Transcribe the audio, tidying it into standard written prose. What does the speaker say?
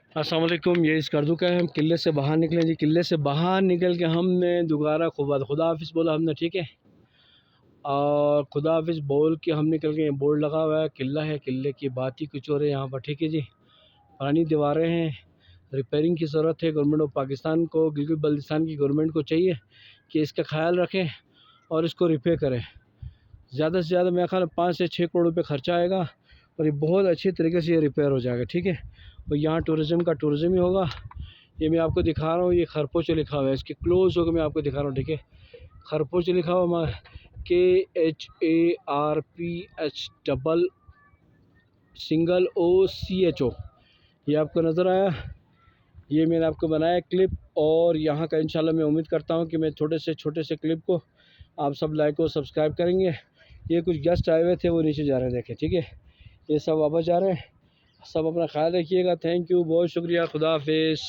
अस्सलाम वालेकुम। ये स्कर्दू का है। हम किले से बाहर निकले जी। किले से बाहर निकल के हमने दोबारा खुदा हाफिज़ बोला हमने, ठीक है। और खुदा हाफिज़ बोल के हम निकल गए। बोर्ड लगा हुआ है, किला है, किले की बात ही कुछ और है यहाँ पर, ठीक है जी। पुरानी दीवारें हैं, रिपेयरिंग की ज़रूरत है। गवर्नमेंट ऑफ पाकिस्तान को, गिलगित बल्तिस्तान की गवर्नमेंट को चाहिए कि इसका ख्याल रखें और इसको रिपेयर करें। ज़्यादा से ज़्यादा मेरे ख्याल 5 से 6 करोड़ रुपये खर्चा आएगा और ये बहुत अच्छी तरीके से ये रिपेयर हो जाएगा, ठीक है। और यहाँ टूरिज़म का टूरिज़म ही होगा। ये मैं आपको दिखा रहा हूँ, ये खरपोच लिखा हुआ है, इसके क्लोज होकर मैं आपको दिखा रहा हूँ, ठीक है। खरपोच लिखा हुआ KHARPH ये आपको नज़र आया। ये मैंने आपको बनाया क्लिप, और यहाँ का इंशाल्लाह मैं उम्मीद करता हूँ कि मैं छोटे से क्लिप को आप सब लाइक और सब्सक्राइब करेंगे। ये कुछ गेस्ट आए हुए थे, वो नीचे जा रहे हैं, देखें, ठीक है। ये सब वापस जा रहे हैं। सब अपना ख्याल रखिएगा। थैंक यू, बहुत शुक्रिया। खुदा हाफिज़।